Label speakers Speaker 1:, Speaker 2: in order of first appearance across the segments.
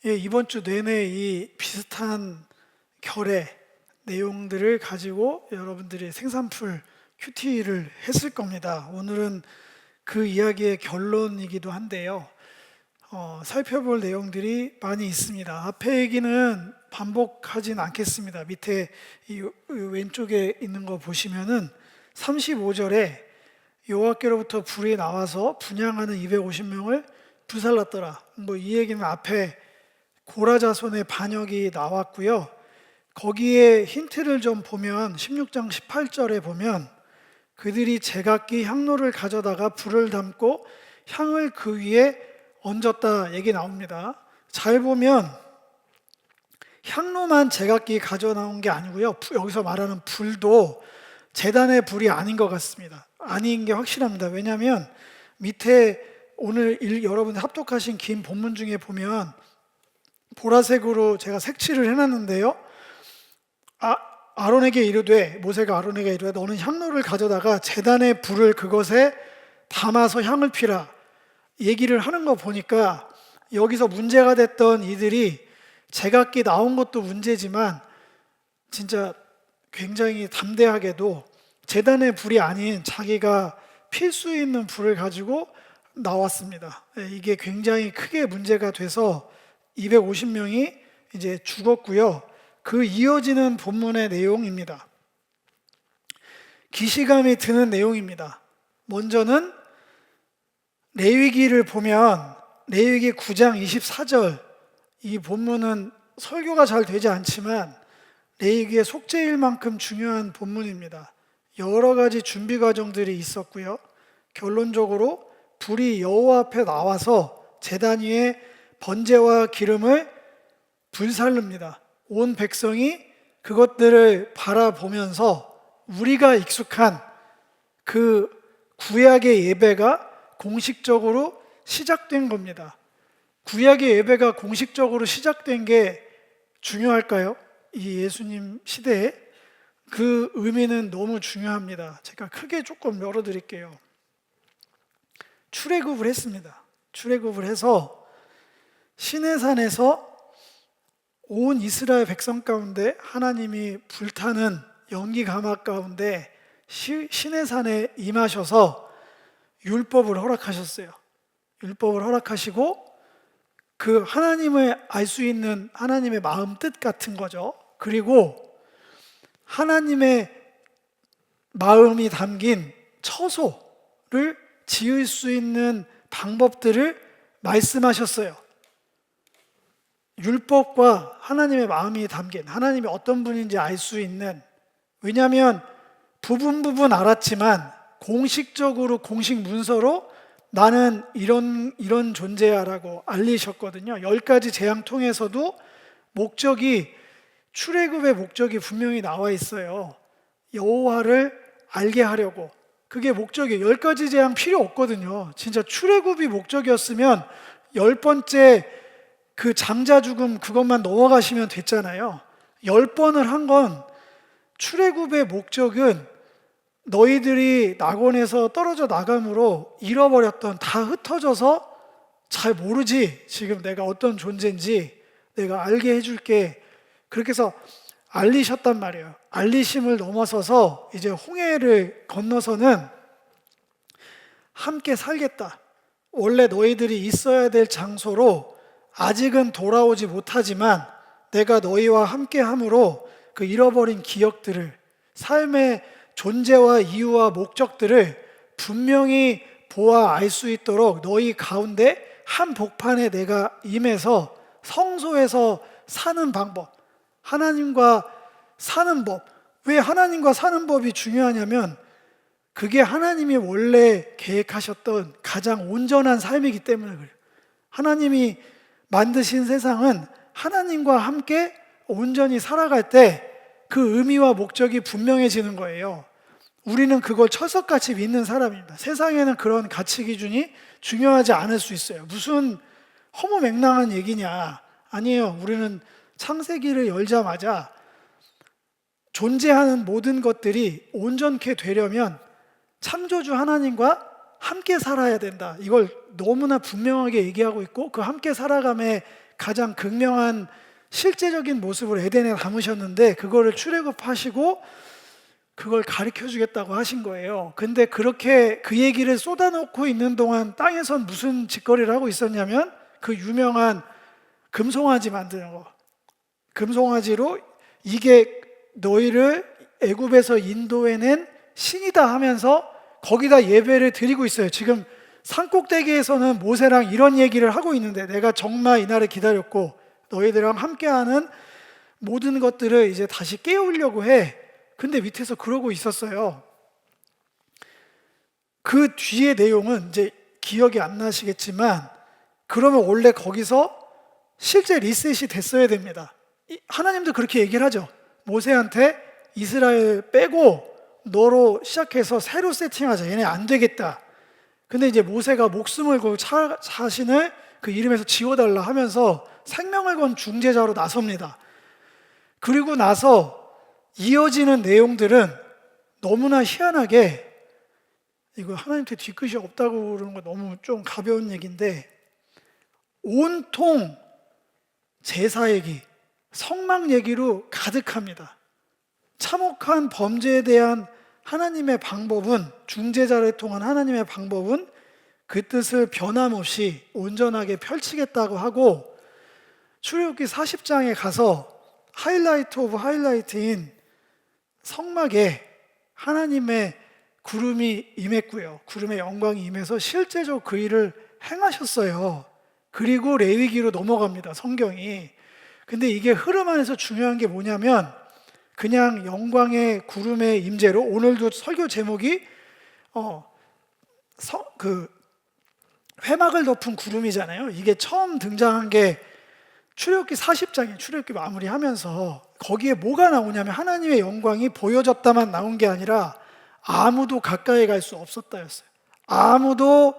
Speaker 1: 예, 이번 주 내내 이 비슷한 결의 내용들을 가지고 여러분들이 생산풀 큐티를 했을 겁니다. 오늘은 그 이야기의 결론이기도 한데요. 살펴볼 내용들이 많이 있습니다. 앞에 얘기는 반복하진 않겠습니다. 밑에 이 왼쪽에 있는 거 보시면은 35절에 여호와께로부터 불이 나와서 분향하는 250명을 불살랐더라. 이 얘기는 앞에 고라 자손의 반역이 나왔고요. 거기에 힌트를 좀 보면 16장 18절에 보면 그들이 제각기 향로를 가져다가 불을 담고 향을 그 위에 얹었다 얘기 나옵니다. 잘 보면 향로만 제각기 가져 나온 게 아니고요. 여기서 말하는 불도 제단의 불이 아닌 것 같습니다. 아닌 게 확실합니다. 왜냐하면 밑에 오늘 여러분 합독하신 긴 본문 중에 보면 보라색으로 제가 색칠을 해놨는데요. 아론에게 이르되, 모세가 아론에게 이르되 너는 향로를 가져다가 제단의 불을 그것에 담아서 향을 피라 얘기를 하는 거 보니까 여기서 문제가 됐던 이들이 제각기 나온 것도 문제지만 진짜 굉장히 담대하게도 제단의 불이 아닌 자기가 필 수 있는 불을 가지고 나왔습니다. 이게 굉장히 크게 문제가 돼서 250명이 이제 죽었고요. 그 이어지는 본문의 내용입니다. 기시감이 드는 내용입니다. 먼저는 레위기를 보면 레위기 9장 24절, 이 본문은 설교가 잘 되지 않지만 레위기의 속죄일 만큼 중요한 본문입니다. 여러 가지 준비 과정들이 있었고요. 결론적으로 불이 여호와 앞에 나와서 제단 위에 번제와 기름을 불살릅니다. 온 백성이 그것들을 바라보면서 우리가 익숙한 그 구약의 예배가 공식적으로 시작된 겁니다. 구약의 예배가 공식적으로 시작된 게 중요할까요? 이 예수님 시대에 그 의미는 너무 중요합니다. 제가 크게 조금 열어드릴게요. 출애굽을 했습니다. 출애굽을 해서 시내산에서 온 이스라엘 백성 가운데 하나님이 불타는 연기 가막 가운데 시내산에 임하셔서 율법을 허락하셨어요. 율법을 허락하시고 그 하나님을 알 수 있는 하나님의 마음 뜻 같은 거죠. 그리고 하나님의 마음이 담긴 처소를 지을 수 있는 방법들을 말씀하셨어요. 율법과 하나님의 마음이 담긴, 하나님이 어떤 분인지 알 수 있는, 왜냐하면 부분 알았지만 공식적으로 공식 문서로 나는 이런 존재야라고 알리셨거든요. 10가지 재앙 통해서도 출애굽의 목적이 분명히 나와 있어요. 여호와를 알게 하려고. 그게 목적이에요. 10가지 재앙 필요 없거든요. 진짜 출애굽이 목적이었으면 10번째 그 장자 죽음 그것만 넘어가시면 됐잖아요. 10번을 한 건 출애굽의 목적은 너희들이 낙원에서 떨어져 나감으로 잃어버렸던, 다 흩어져서 잘 모르지 지금 내가 어떤 존재인지 내가 알게 해줄게. 그렇게 해서 알리셨단 말이에요. 알리심을 넘어서서 이제 홍해를 건너서는 함께 살겠다. 원래 너희들이 있어야 될 장소로 아직은 돌아오지 못하지만 내가 너희와 함께 함으로 그 잃어버린 기억들을, 삶의 존재와 이유와 목적들을 분명히 보아 알 수 있도록 너희 가운데 한 복판에 내가 임해서 성소에서 사는 방법, 하나님과 사는 법. 왜 하나님과 사는 법이 중요하냐면 그게 하나님이 원래 계획하셨던 가장 온전한 삶이기 때문에 그래요. 하나님이 만드신 세상은 하나님과 함께 온전히 살아갈 때 그 의미와 목적이 분명해지는 거예요. 우리는 그걸 철석같이 믿는 사람입니다. 세상에는 그런 가치 기준이 중요하지 않을 수 있어요. 무슨 허무맹랑한 얘기냐? 아니에요. 우리는 창세기를 열자마자 존재하는 모든 것들이 온전케 되려면 창조주 하나님과 함께 살아야 된다. 이걸 너무나 분명하게 얘기하고 있고 그 함께 살아감의 가장 극명한 실제적인 모습을 에덴에 담으셨는데 그거를 출애굽하시고 그걸 가르쳐 주겠다고 하신 거예요. 근데 그렇게 그 얘기를 쏟아놓고 있는 동안 땅에선 무슨 짓거리를 하고 있었냐면 그 유명한 금송아지 만드는 거. 금송아지로 이게 너희를 애굽에서 인도해낸 신이다 하면서 거기다 예배를 드리고 있어요. 지금 산꼭대기에서는 모세랑 이런 얘기를 하고 있는데 내가 정말 이날을 기다렸고 너희들이랑 함께하는 모든 것들을 이제 다시 깨우려고 해. 근데 밑에서 그러고 있었어요. 그 뒤의 내용은 이제 기억이 안 나시겠지만 그러면 원래 거기서 실제 리셋이 됐어야 됩니다. 하나님도 그렇게 얘기를 하죠. 모세한테 이스라엘 빼고 너로 시작해서 새로 세팅하자. 얘네 안 되겠다. 근데 이제 모세가 목숨을 걸고 자신을 그 이름에서 지워달라 하면서 생명을 건 중재자로 나섭니다. 그리고 나서 이어지는 내용들은 너무나 희한하게 이거 하나님한테 뒤끝이 없다고 그러는 거 너무 좀 가벼운 얘기인데 온통 제사 얘기, 성막 얘기로 가득합니다. 참혹한 범죄에 대한 하나님의 방법은 중재자를 통한 하나님의 방법은 그 뜻을 변함없이 온전하게 펼치겠다고 하고 출애굽기 40장에 가서 하이라이트 오브 하이라이트인 성막에 하나님의 구름이 임했고요. 구름의 영광이 임해서 실제로 그 일을 행하셨어요. 그리고 레위기로 넘어갑니다. 성경이. 근데 이게 흐름 안에서 중요한 게 뭐냐면 그냥 영광의 구름의 임재로 오늘도 설교 제목이 회막을 덮은 구름이잖아요. 이게 처음 등장한 게 출애굽기 40장에 출애굽기 마무리하면서 거기에 뭐가 나오냐면 하나님의 영광이 보여졌다만 나온 게 아니라 아무도 가까이 갈 수 없었다였어요. 아무도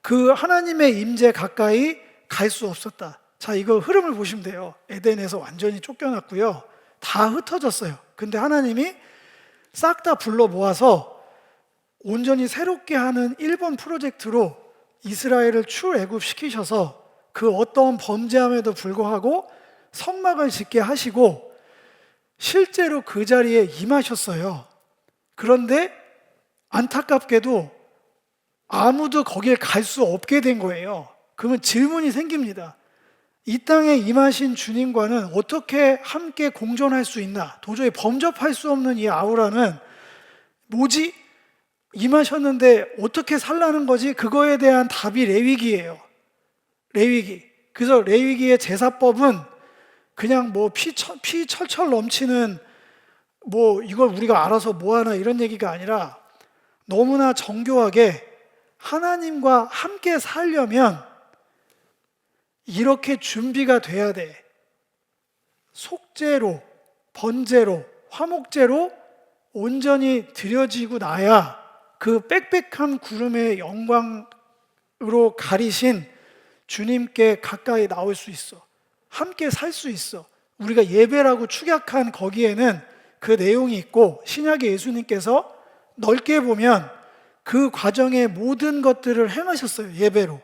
Speaker 1: 그 하나님의 임재 가까이 갈 수 없었다. 자, 이거 흐름을 보시면 돼요. 에덴에서 완전히 쫓겨났고요. 다 흩어졌어요. 근데 하나님이 싹 다 불러 모아서 온전히 새롭게 하는 1번 프로젝트로 이스라엘을 출애굽시키셔서 그 어떤 범죄함에도 불구하고 성막을 짓게 하시고 실제로 그 자리에 임하셨어요. 그런데 안타깝게도 아무도 거기에 갈 수 없게 된 거예요. 그러면 질문이 생깁니다. 이 땅에 임하신 주님과는 어떻게 함께 공존할 수 있나? 도저히 범접할 수 없는 이 아우라는 뭐지? 임하셨는데 어떻게 살라는 거지? 그거에 대한 답이 레위기예요. 레위기. 그래서 레위기의 제사법은 그냥 뭐 피 철철 넘치는 뭐 이걸 우리가 알아서 뭐하나 이런 얘기가 아니라 너무나 정교하게 하나님과 함께 살려면 이렇게 준비가 돼야 돼. 속죄로, 번제로, 화목제로 온전히 드려지고 나야 그 빽빽한 구름의 영광으로 가리신 주님께 가까이 나올 수 있어. 함께 살 수 있어. 우리가 예배라고 축약한 거기에는 그 내용이 있고 신약의 예수님께서 넓게 보면 그 과정의 모든 것들을 행하셨어요. 예배로.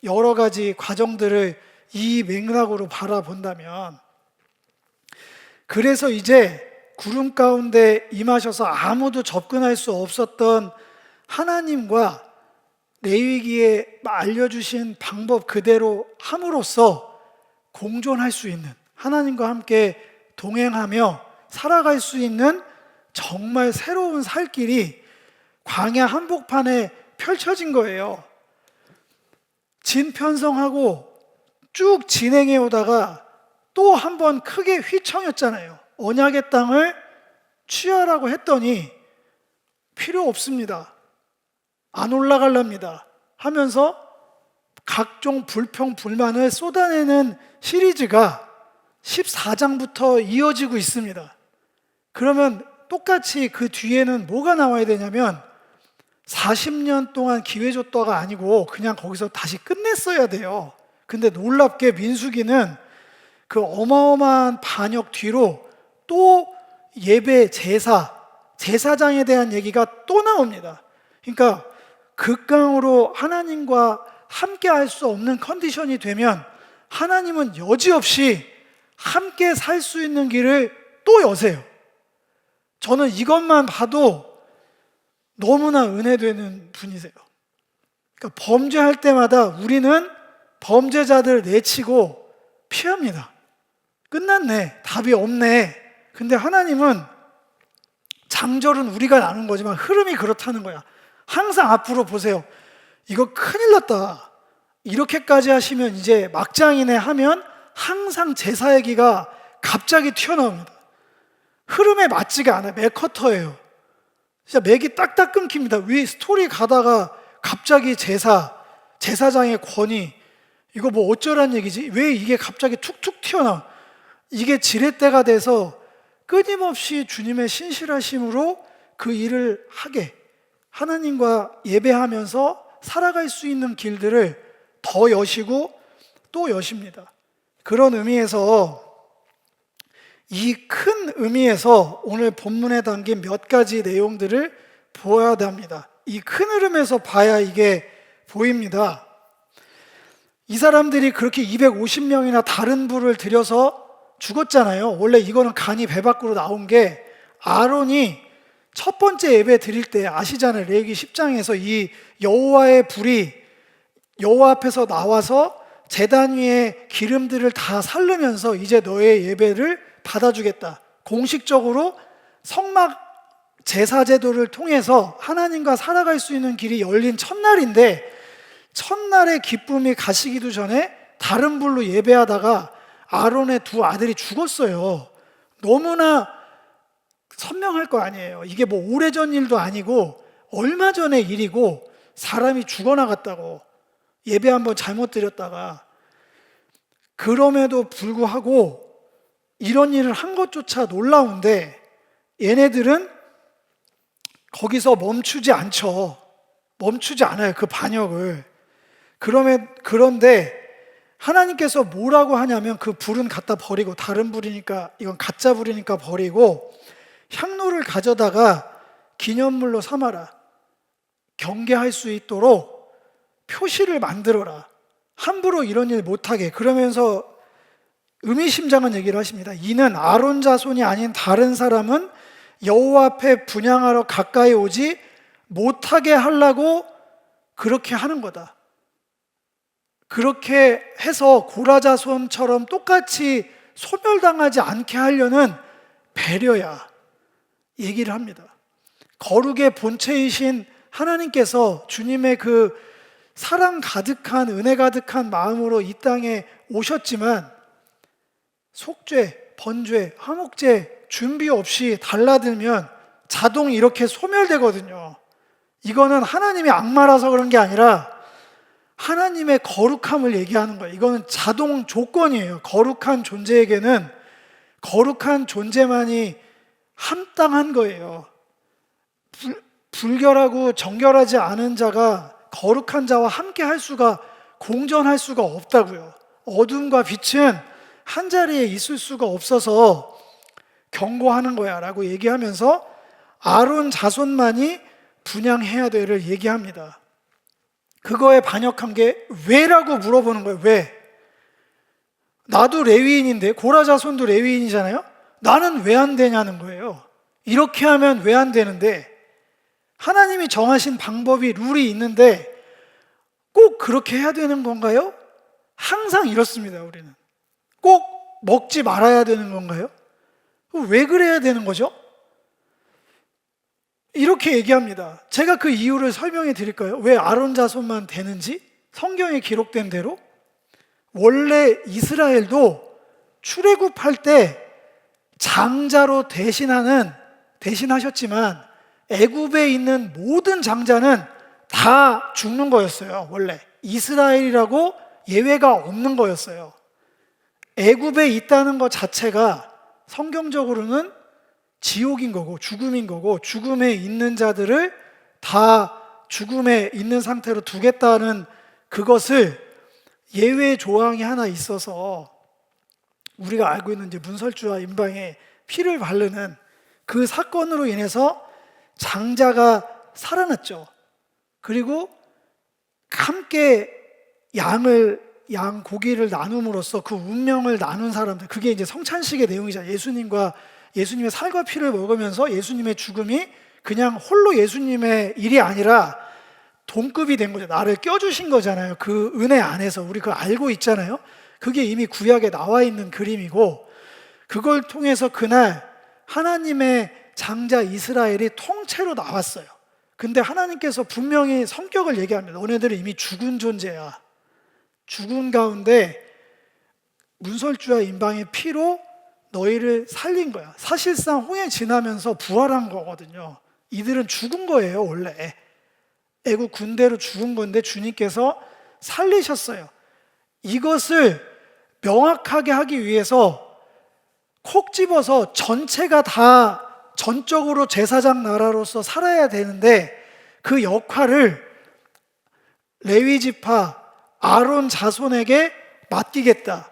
Speaker 1: 여러 가지 과정들을 이 맥락으로 바라본다면 그래서 이제 구름 가운데 임하셔서 아무도 접근할 수 없었던 하나님과 레위기에 알려주신 방법 그대로 함으로써 공존할 수 있는 하나님과 함께 동행하며 살아갈 수 있는 정말 새로운 살 길이 광야 한복판에 펼쳐진 거예요. 진편성하고 쭉 진행해 오다가 또 한 번 크게 휘청였잖아요. 언약의 땅을 취하라고 했더니 필요 없습니다. 안 올라갈랍니다. 하면서 각종 불평, 불만을 쏟아내는 시리즈가 14장부터 이어지고 있습니다. 그러면 똑같이 그 뒤에는 뭐가 나와야 되냐면 40년 동안 기회 줬다가 아니고 그냥 거기서 다시 끝냈어야 돼요. 근데 놀랍게 민수기는 그 어마어마한 반역 뒤로 또 예배, 제사장에 대한 얘기가 또 나옵니다. 그러니까 극강으로 하나님과 함께 할 수 없는 컨디션이 되면 하나님은 여지없이 함께 살 수 있는 길을 또 여세요. 저는 이것만 봐도 너무나 은혜되는 분이세요. 그러니까 범죄할 때마다 우리는 범죄자들을 내치고 피합니다. 끝났네, 답이 없네. 근데 하나님은 장절은 우리가 나눈 거지만 흐름이 그렇다는 거야. 항상 앞으로 보세요. 이거 큰일 났다, 이렇게까지 하시면 이제 막장이네 하면 항상 제사 얘기가 갑자기 튀어나옵니다. 흐름에 맞지가 않아요. 맥커터예요. 진짜 맥이 딱딱 끊깁니다. 위 스토리 가다가 갑자기 제사장의 권위, 이거 뭐 어쩌란 얘기지? 왜 이게 갑자기 툭툭 튀어나와? 이게 지렛대가 돼서 끊임없이 주님의 신실하심으로 그 일을 하게, 하나님과 예배하면서 살아갈 수 있는 길들을 더 여시고 또 여십니다. 그런 의미에서, 이 큰 의미에서 오늘 본문에 담긴 몇 가지 내용들을 보아야 합니다. 이 큰 흐름에서 봐야 이게 보입니다. 이 사람들이 그렇게 250명이나 다른 불을 들여서 죽었잖아요. 원래 이거는 간이 배 밖으로 나온 게, 아론이 첫 번째 예배 드릴 때 아시잖아요. 레위기 10장에서 이 여호와의 불이 여호와 앞에서 나와서 제단 위에 기름들을 다 살르면서 이제 너의 예배를 받아주겠다. 공식적으로 성막 제사 제도를 통해서 하나님과 살아갈 수 있는 길이 열린 첫날인데, 첫날의 기쁨이 가시기도 전에 다른 불로 예배하다가 아론의 두 아들이 죽었어요. 너무나 선명할 거 아니에요. 이게 뭐 오래전 일도 아니고 얼마 전의 일이고, 사람이 죽어나갔다고, 예배 한번 잘못 드렸다가. 그럼에도 불구하고 이런 일을 한 것조차 놀라운데 얘네들은 거기서 멈추지 않아요, 그 반역을. 그런데 하나님께서 뭐라고 하냐면, 그 불은 갖다 버리고, 다른 불이니까, 이건 가짜 불이니까 버리고, 향로를 가져다가 기념물로 삼아라. 경계할 수 있도록 표시를 만들어라. 함부로 이런 일 못하게. 그러면서 의미심장한 얘기를 하십니다. 이는 아론 자손이 아닌 다른 사람은 여호와 앞에 분향하러 가까이 오지 못하게 하려고 그렇게 하는 거다. 그렇게 해서 고라 자손처럼 똑같이 소멸당하지 않게 하려는 배려야, 얘기를 합니다. 거룩의 본체이신 하나님께서 주님의 그 사랑 가득한, 은혜 가득한 마음으로 이 땅에 오셨지만 속죄, 번죄, 화목제 준비 없이 달라들면 자동 이렇게 소멸되거든요. 이거는 하나님이 악마라서 그런 게 아니라 하나님의 거룩함을 얘기하는 거예요. 이거는 자동 조건이에요. 거룩한 존재에게는 거룩한 존재만이 합당한 거예요. 불결하고 정결하지 않은 자가 거룩한 자와 함께 할 수가, 공존할 수가 없다고요. 어둠과 빛은 한 자리에 있을 수가 없어서 경고하는 거야 라고 얘기하면서 아론 자손만이 분향해야 되를 얘기합니다. 그거에 반역한 게 왜라고 물어보는 거예요. 왜? 나도 레위인인데, 고라 자손도 레위인이잖아요. 나는 왜 안 되냐는 거예요. 이렇게 하면 왜 안 되는데, 하나님이 정하신 방법이, 룰이 있는데 꼭 그렇게 해야 되는 건가요? 항상 이렇습니다. 우리는 꼭 먹지 말아야 되는 건가요? 왜 그래야 되는 거죠? 이렇게 얘기합니다. 제가 그 이유를 설명해 드릴까요? 왜 아론 자손만 되는지? 성경에 기록된 대로 원래 이스라엘도 출애굽할 때 장자로 대신하셨지만 애굽에 있는 모든 장자는 다 죽는 거였어요. 원래 이스라엘이라고 예외가 없는 거였어요. 애굽에 있다는 것 자체가 성경적으로는 지옥인 거고 죽음인 거고, 죽음에 있는 자들을 다 죽음에 있는 상태로 두겠다는 그것을 예외 조항이 하나 있어서, 우리가 알고 있는 이제 문설주와 임방에 피를 바르는 그 사건으로 인해서 장자가 살아났죠. 그리고 함께 양을 양 고기를 나눔으로써 그 운명을 나눈 사람들, 그게 이제 성찬식의 내용이잖아요. 예수님의 살과 피를 먹으면서 예수님의 죽음이 그냥 홀로 예수님의 일이 아니라 동급이 된 거죠. 나를 껴주신 거잖아요. 그 은혜 안에서 우리 그거 알고 있잖아요. 그게 이미 구약에 나와 있는 그림이고, 그걸 통해서 그날 하나님의 장자 이스라엘이 통째로 나왔어요. 근데 하나님께서 분명히 성격을 얘기합니다. 너네들은 이미 죽은 존재야. 죽은 가운데 문설주와 인방의 피로 너희를 살린 거야. 사실상 홍해 지나면서 부활한 거거든요. 이들은 죽은 거예요, 원래. 애국 군대로 죽은 건데 주님께서 살리셨어요. 이것을 명확하게 하기 위해서 콕 집어서 전체가 다 전적으로 제사장 나라로서 살아야 되는데, 그 역할을 레위 지파 아론 자손에게 맡기겠다.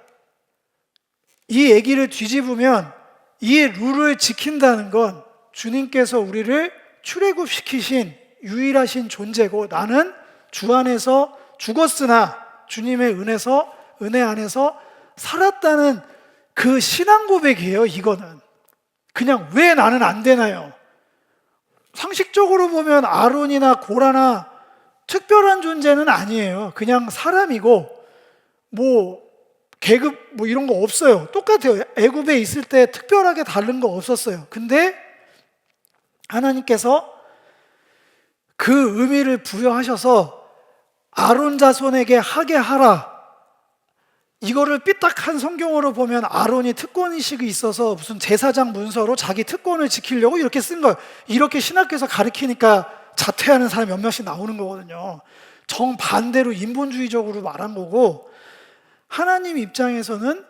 Speaker 1: 이 얘기를 뒤집으면 이 룰을 지킨다는 건 주님께서 우리를 출애굽시키신 유일하신 존재고, 나는 주 안에서 죽었으나 주님의 은혜 안에서 살았다는 그 신앙 고백이에요. 이거는 그냥 왜 나는 안 되나요? 상식적으로 보면 아론이나 고라나 특별한 존재는 아니에요. 그냥 사람이고 뭐 계급 뭐 이런 거 없어요. 똑같아요. 애굽에 있을 때 특별하게 다른 거 없었어요. 근데 하나님께서 그 의미를 부여하셔서 아론 자손에게 하게 하라. 이거를 삐딱한 성경으로 보면 아론이 특권의식이 있어서 무슨 제사장 문서로 자기 특권을 지키려고 이렇게 쓴 거예요. 이렇게 신학교에서 가르치니까 자퇴하는 사람이 몇 명씩 나오는 거거든요. 정반대로 인본주의적으로 말한 거고, 하나님 입장에서는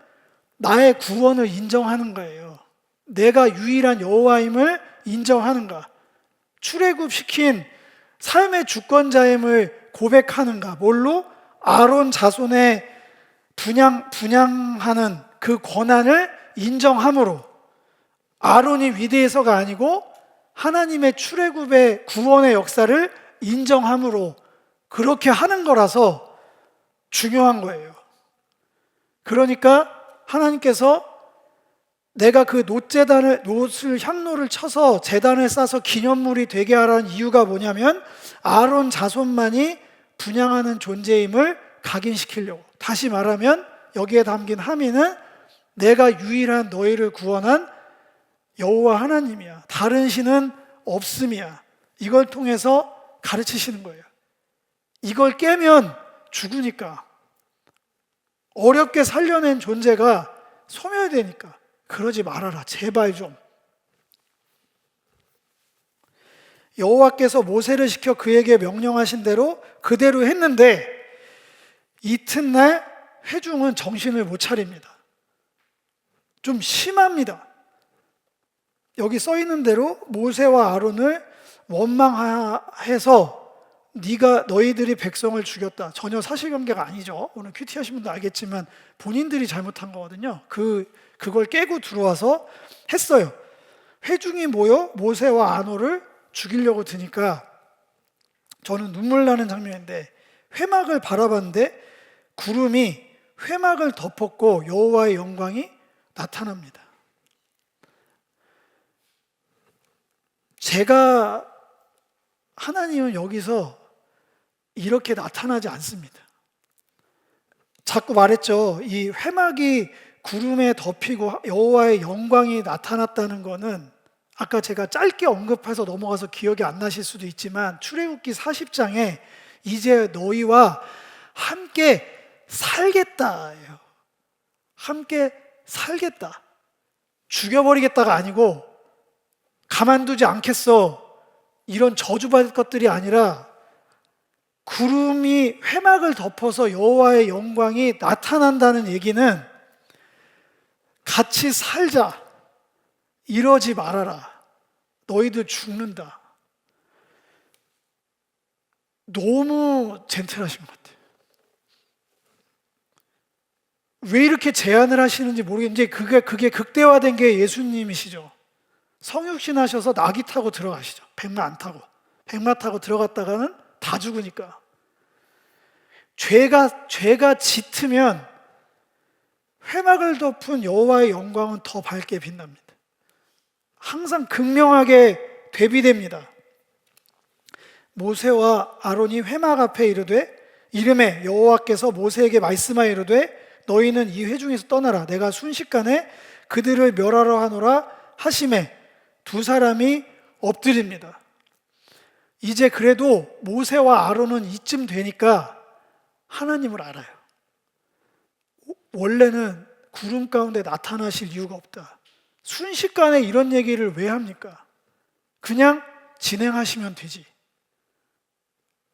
Speaker 1: 나의 구원을 인정하는 거예요. 내가 유일한 여호와임을 인정하는가, 출애굽시킨 삶의 주권자임을 고백하는가. 뭘로? 아론 자손의 분양하는 그 권한을 인정함으로, 아론이 위대해서가 아니고 하나님의 출애굽의 구원의 역사를 인정함으로 그렇게 하는 거라서 중요한 거예요. 그러니까 하나님께서 내가 그 향로를 쳐서 제단을 싸서 기념물이 되게 하라는 이유가 뭐냐면, 아론 자손만이 분양하는 존재임을 각인시키려고. 다시 말하면 여기에 담긴 함의는 내가 유일한 너희를 구원한 여호와 하나님이야. 다른 신은 없음이야. 이걸 통해서 가르치시는 거예요. 이걸 깨면 죽으니까, 어렵게 살려낸 존재가 소멸되니까 그러지 말아라. 제발 좀. 여호와께서 모세를 시켜 그에게 명령하신 대로 그대로 했는데, 이튿날 회중은 정신을 못 차립니다. 좀 심합니다. 여기 써 있는 대로 모세와 아론을 원망해서 너희들이 백성을 죽였다. 전혀 사실관계가 아니죠. 오늘 큐티 하신 분도 알겠지만 본인들이 잘못한 거거든요. 그걸 깨고 들어와서 했어요. 회중이 모여 모세와 아론을 죽이려고 드니까 저는 눈물 나는 장면인데, 회막을 바라봤는데 구름이 회막을 덮었고 여호와의 영광이 나타납니다. 하나님은 여기서 이렇게 나타나지 않습니다. 자꾸 말했죠. 이 회막이 구름에 덮이고 여호와의 영광이 나타났다는 거는, 아까 제가 짧게 언급해서 넘어가서 기억이 안 나실 수도 있지만 출애굽기 40장에 이제 너희와 함께 살겠다예요. 함께 살겠다. 죽여버리겠다가 아니고 가만두지 않겠어, 이런 저주받을 것들이 아니라, 구름이 회막을 덮어서 여호와의 영광이 나타난다는 얘기는 같이 살자, 이러지 말아라, 너희들 죽는다. 너무 젠틀하신 것 같아요. 왜 이렇게 제안을 하시는지 모르겠는데 그게 극대화된 게 예수님이시죠. 성육신 하셔서 나귀 타고 들어가시죠. 백마 안 타고. 백마 타고 들어갔다가는 다 죽으니까. 죄가 짙으면 회막을 덮은 여호와의 영광은 더 밝게 빛납니다. 항상 극명하게 대비됩니다. 모세와 아론이 회막 앞에 이름에 여호와께서 모세에게 말씀하여 이르되 너희는 이 회중에서 떠나라. 내가 순식간에 그들을 멸하러 하노라 하심에 두 사람이 엎드립니다. 이제 그래도 모세와 아론은 이쯤 되니까 하나님을 알아요. 원래는 구름 가운데 나타나실 이유가 없다. 순식간에 이런 얘기를 왜 합니까? 그냥 진행하시면 되지.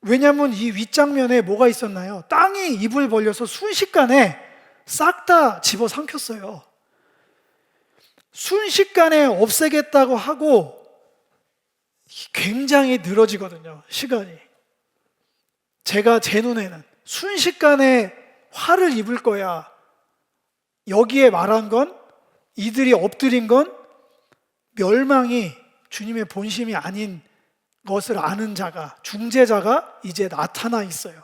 Speaker 1: 왜냐하면 이 윗장면에 뭐가 있었나요? 땅이 입을 벌려서 순식간에 싹 다 집어삼켰어요. 순식간에 없애겠다고 하고 굉장히 늘어지거든요, 시간이. 제 눈에는 순식간에 화를 입을 거야. 여기에 말한 건, 이들이 엎드린 건 멸망이 주님의 본심이 아닌 것을 아는 자가, 중재자가 이제 나타나 있어요.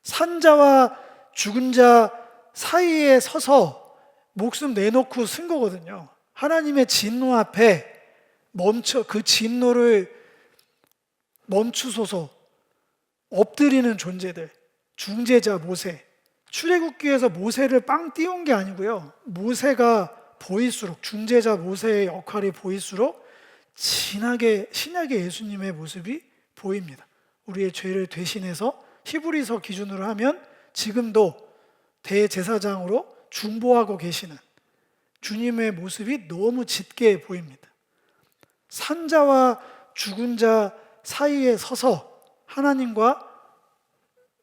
Speaker 1: 산자와 죽은 자 사이에 서서 목숨 내놓고 쓴 거거든요. 하나님의 진노 앞에 그 진노를 멈추소서. 엎드리는 존재들, 중재자 모세. 출애굽기에서 모세를 빵 띄운 게 아니고요, 모세가 보일수록, 중재자 모세의 역할이 보일수록 진하게 신약의 예수님의 모습이 보입니다. 우리의 죄를 대신해서 히브리서 기준으로 하면 지금도 대제사장으로 중보하고 계시는 주님의 모습이 너무 짙게 보입니다. 산자와 죽은 자 사이에 서서 하나님과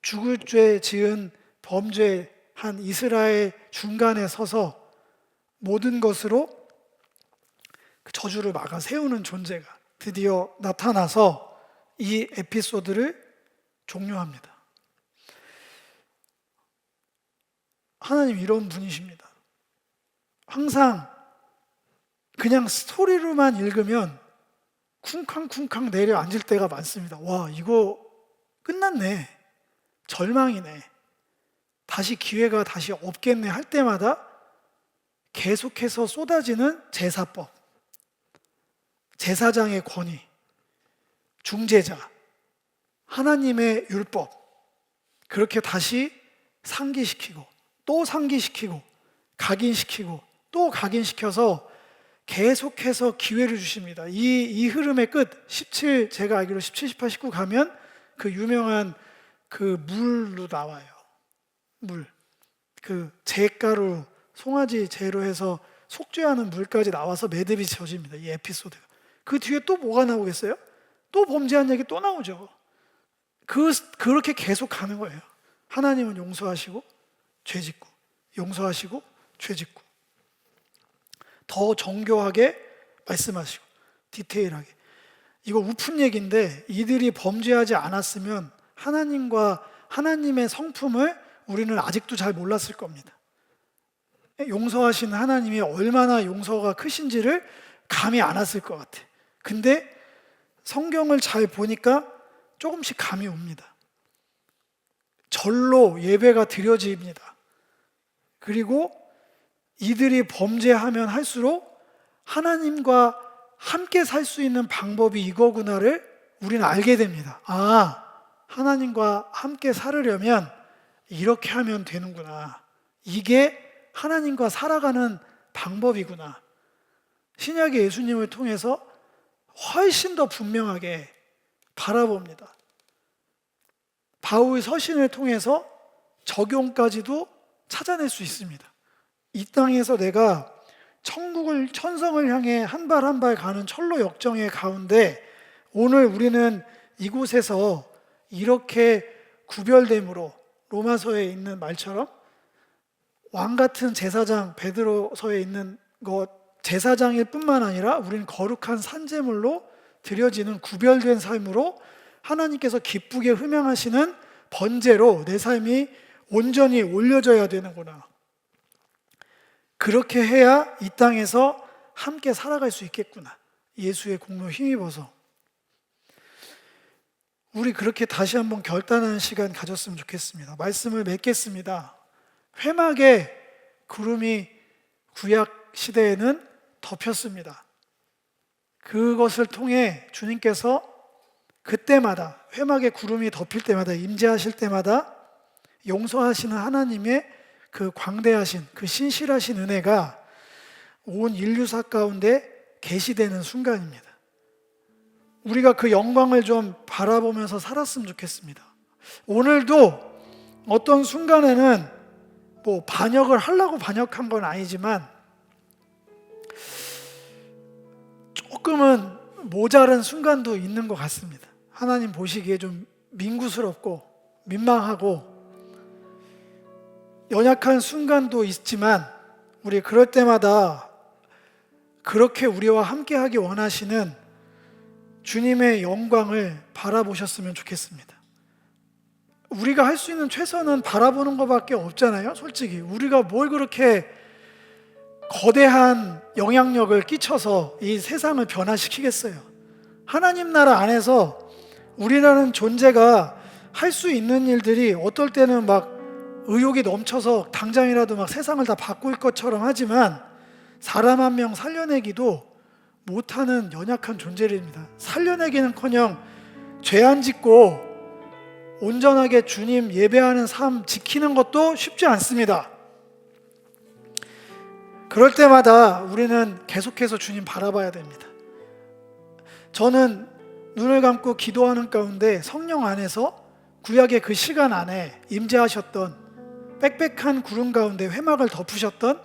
Speaker 1: 죽을 죄 지은 범죄한 이스라엘 중간에 서서 모든 것으로 그 저주를 막아 세우는 존재가 드디어 나타나서 이 에피소드를 종료합니다. 하나님 이런 분이십니다. 항상 그냥 스토리로만 읽으면 쿵쾅쿵쾅 내려앉을 때가 많습니다. 와, 이거 끝났네. 절망이네. 다시 기회가 다시 없겠네 할 때마다 계속해서 쏟아지는 제사법, 제사장의 권위, 중재자, 하나님의 율법, 그렇게 다시 상기시키고 또 상기시키고 각인시키고 또 각인시켜서 계속해서 기회를 주십니다. 이 흐름의 끝, 제가 알기로 17, 18, 19 가면 그 유명한 그 물로 나와요. 물. 그 잿가루, 송아지 재로 해서 속죄하는 물까지 나와서 매듭이 져집니다. 이 에피소드가. 그 뒤에 또 뭐가 나오겠어요? 또 범죄한 얘기 또 나오죠. 그렇게 계속 가는 거예요. 하나님은 용서하시고 죄 짓고, 용서하시고 죄 짓고, 더 정교하게 말씀하시고 디테일하게. 이거 우픈 얘기인데 이들이 범죄하지 않았으면 하나님과 하나님의 성품을 우리는 아직도 잘 몰랐을 겁니다. 용서하신 하나님이 얼마나 용서가 크신지를 감이 안 왔을 것 같아. 근데 성경을 잘 보니까 조금씩 감이 옵니다. 절로 예배가 드려집니다. 그리고 이들이 범죄하면 할수록 하나님과 함께 살 수 있는 방법이 이거구나를 우리는 알게 됩니다. 아, 하나님과 함께 살으려면 이렇게 하면 되는구나. 이게 하나님과 살아가는 방법이구나. 신약의 예수님을 통해서 훨씬 더 분명하게 바라봅니다. 바울 서신을 통해서 적용까지도 찾아낼 수 있습니다. 이 땅에서 내가 천성을 향해 한 발 한 발 가는 철로 역정의 가운데 오늘 우리는 이곳에서 이렇게 구별됨으로 로마서에 있는 말처럼 왕 같은 제사장, 베드로서에 있는 것, 제사장일 뿐만 아니라 우리는 거룩한 산제물로 드려지는 구별된 삶으로 하나님께서 기쁘게 흠양하시는 번제로 내 삶이 온전히 올려져야 되는구나. 그렇게 해야 이 땅에서 함께 살아갈 수 있겠구나. 예수의 공로 힘입어서. 우리 그렇게 다시 한번 결단하는 시간 가졌으면 좋겠습니다. 말씀을 맺겠습니다. 회막에 구름이 구약 시대에는 덮였습니다. 그것을 통해 주님께서 그때마다 회막에 구름이 덮일 때마다 임재하실 때마다 용서하시는 하나님의 그 광대하신 그 신실하신 은혜가 온 인류사 가운데 계시되는 순간입니다. 우리가 그 영광을 좀 바라보면서 살았으면 좋겠습니다. 오늘도 어떤 순간에는 뭐 반역을 하려고 반역한 건 아니지만 조금은 모자란 순간도 있는 것 같습니다. 하나님 보시기에 좀 민구스럽고 민망하고 연약한 순간도 있지만 우리 그럴 때마다 그렇게 우리와 함께하기 원하시는 주님의 영광을 바라보셨으면 좋겠습니다. 우리가 할 수 있는 최선은 바라보는 것밖에 없잖아요. 솔직히 우리가 뭘 그렇게 거대한 영향력을 끼쳐서 이 세상을 변화시키겠어요. 하나님 나라 안에서 우리라는 존재가 할 수 있는 일들이 어떨 때는 막 의욕이 넘쳐서 당장이라도 막 세상을 다 바꿀 것처럼 하지만 사람 한 명 살려내기도 못하는 연약한 존재입니다. 살려내기는커녕 죄 안 짓고 온전하게 주님 예배하는 삶 지키는 것도 쉽지 않습니다. 그럴 때마다 우리는 계속해서 주님 바라봐야 됩니다. 저는 눈을 감고 기도하는 가운데 성령 안에서 구약의 그 시간 안에 임재하셨던 빽빽한 구름 가운데 회막을 덮으셨던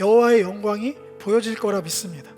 Speaker 1: 여호와의 영광이 보여질 거라 믿습니다.